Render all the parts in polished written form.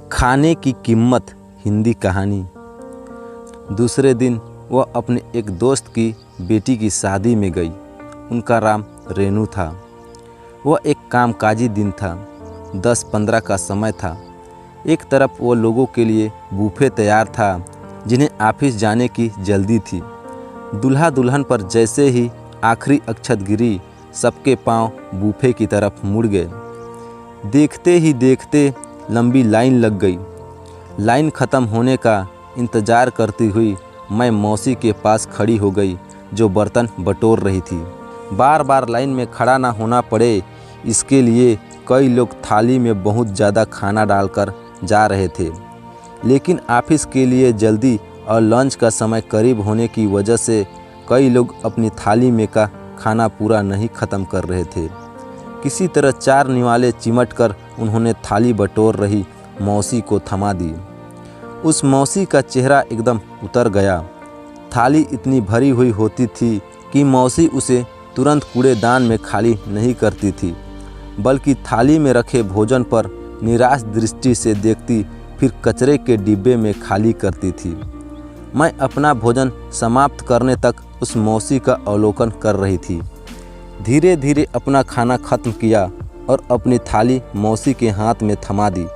खाने की कीमत हिंदी कहानी। दूसरे दिन वह अपने एक दोस्त की बेटी की शादी में गई। उनका नाम रेनू था। वह एक कामकाजी दिन था। 10-15 का समय था। एक तरफ वो लोगों के लिए बूफे तैयार था जिन्हें ऑफिस जाने की जल्दी थी। दूल्हा दुल्हन पर जैसे ही आखिरी अक्षत गिरी, सबके पांव बूफे की तरफ मुड़ गए। देखते ही देखते लंबी लाइन लग गई। लाइन ख़त्म होने का इंतज़ार करती हुई मैं मौसी के पास खड़ी हो गई, जो बर्तन बटोर रही थी। बार बार लाइन में खड़ा ना होना पड़े, इसके लिए कई लोग थाली में बहुत ज़्यादा खाना डालकर जा रहे थे। लेकिन ऑफिस के लिए जल्दी और लंच का समय करीब होने की वजह से कई लोग अपनी थाली में का खाना पूरा नहीं ख़त्म कर रहे थे। किसी तरह 4 निवाले चिमट कर उन्होंने थाली बटोर रही मौसी को थमा दी। उस मौसी का चेहरा एकदम उतर गया। थाली इतनी भरी हुई होती थी कि मौसी उसे तुरंत कूड़ेदान में खाली नहीं करती थी, बल्कि थाली में रखे भोजन पर निराश दृष्टि से देखती, फिर कचरे के डिब्बे में खाली करती थी। मैं अपना भोजन समाप्त करने तक उस मौसी का अवलोकन कर रही थी। धीरे धीरे अपना खाना खत्म किया और अपनी थाली मौसी के हाथ में थमा दी।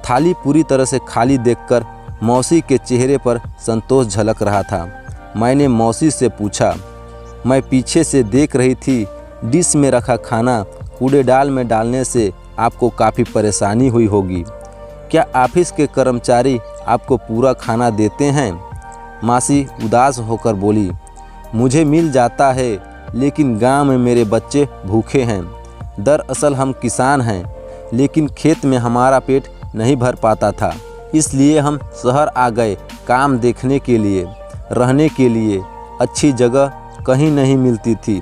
थाली पूरी तरह से खाली देखकर मौसी के चेहरे पर संतोष झलक रहा था। मैंने मौसी से पूछा, मैं पीछे से देख रही थी, डिश में रखा खाना कूड़ेदान में डालने से आपको काफ़ी परेशानी हुई होगी। क्या ऑफिस के कर्मचारी आपको पूरा खाना देते हैं? मासी उदास होकर बोली, मुझे मिल जाता है, लेकिन गांव में मेरे बच्चे भूखे हैं। दरअसल हम किसान हैं, लेकिन खेत में हमारा पेट नहीं भर पाता था, इसलिए हम शहर आ गए काम देखने के लिए। रहने के लिए अच्छी जगह कहीं नहीं मिलती थी,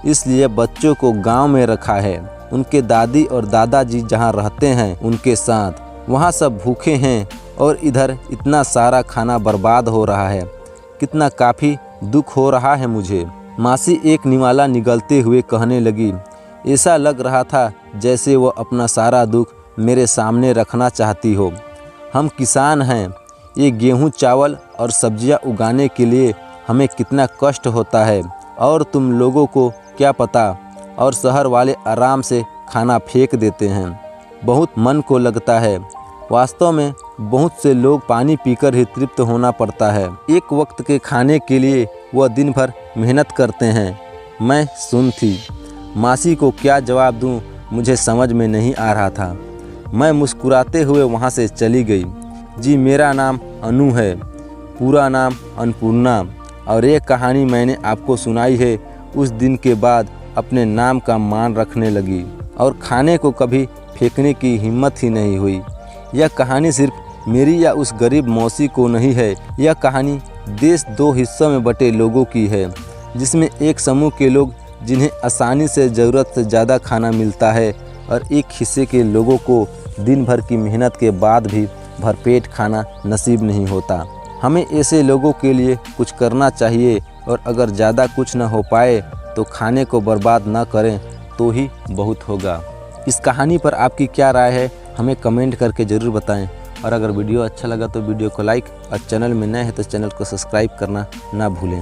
इसलिए बच्चों को गांव में रखा है। उनके दादी और दादाजी जहां रहते हैं उनके साथ, वहां सब भूखे हैं और इधर इतना सारा खाना बर्बाद हो रहा है। कितना काफ़ी दुख हो रहा है मुझे। मासी एक निवाला निगलते हुए कहने लगी। ऐसा लग रहा था जैसे वो अपना सारा दुख मेरे सामने रखना चाहती हो। हम किसान हैं, ये गेहूं, चावल और सब्जियां उगाने के लिए हमें कितना कष्ट होता है, और तुम लोगों को क्या पता। और शहर वाले आराम से खाना फेंक देते हैं। बहुत मन को लगता है। वास्तव में बहुत से लोग पानी पीकर ही तृप्त होना पड़ता है। एक वक्त के खाने के लिए वह दिन भर मेहनत करते हैं। मैं सुन थी। मासी को क्या जवाब दूं, मुझे समझ में नहीं आ रहा था। मैं मुस्कुराते हुए वहां से चली गई। जी, मेरा नाम अनु है, पूरा नाम अन्नपूर्णा, और ये कहानी मैंने आपको सुनाई है। उस दिन के बाद अपने नाम का मान रखने लगी और खाने को कभी फेंकने की हिम्मत ही नहीं हुई। यह कहानी सिर्फ मेरी या उस गरीब मौसी को नहीं है। यह कहानी देश 2 हिस्सों में बटे लोगों की है, जिसमें एक समूह के लोग जिन्हें आसानी से ज़रूरत से ज़्यादा खाना मिलता है, और एक हिस्से के लोगों को दिन भर की मेहनत के बाद भी भरपेट खाना नसीब नहीं होता। हमें ऐसे लोगों के लिए कुछ करना चाहिए, और अगर ज़्यादा कुछ न हो पाए तो खाने को बर्बाद न करें तो ही बहुत होगा। इस कहानी पर आपकी क्या राय है, हमें कमेंट करके ज़रूर बताएं। और अगर वीडियो अच्छा लगा तो वीडियो को लाइक, और चैनल में नए हैं तो चैनल को सब्सक्राइब करना ना भूलें।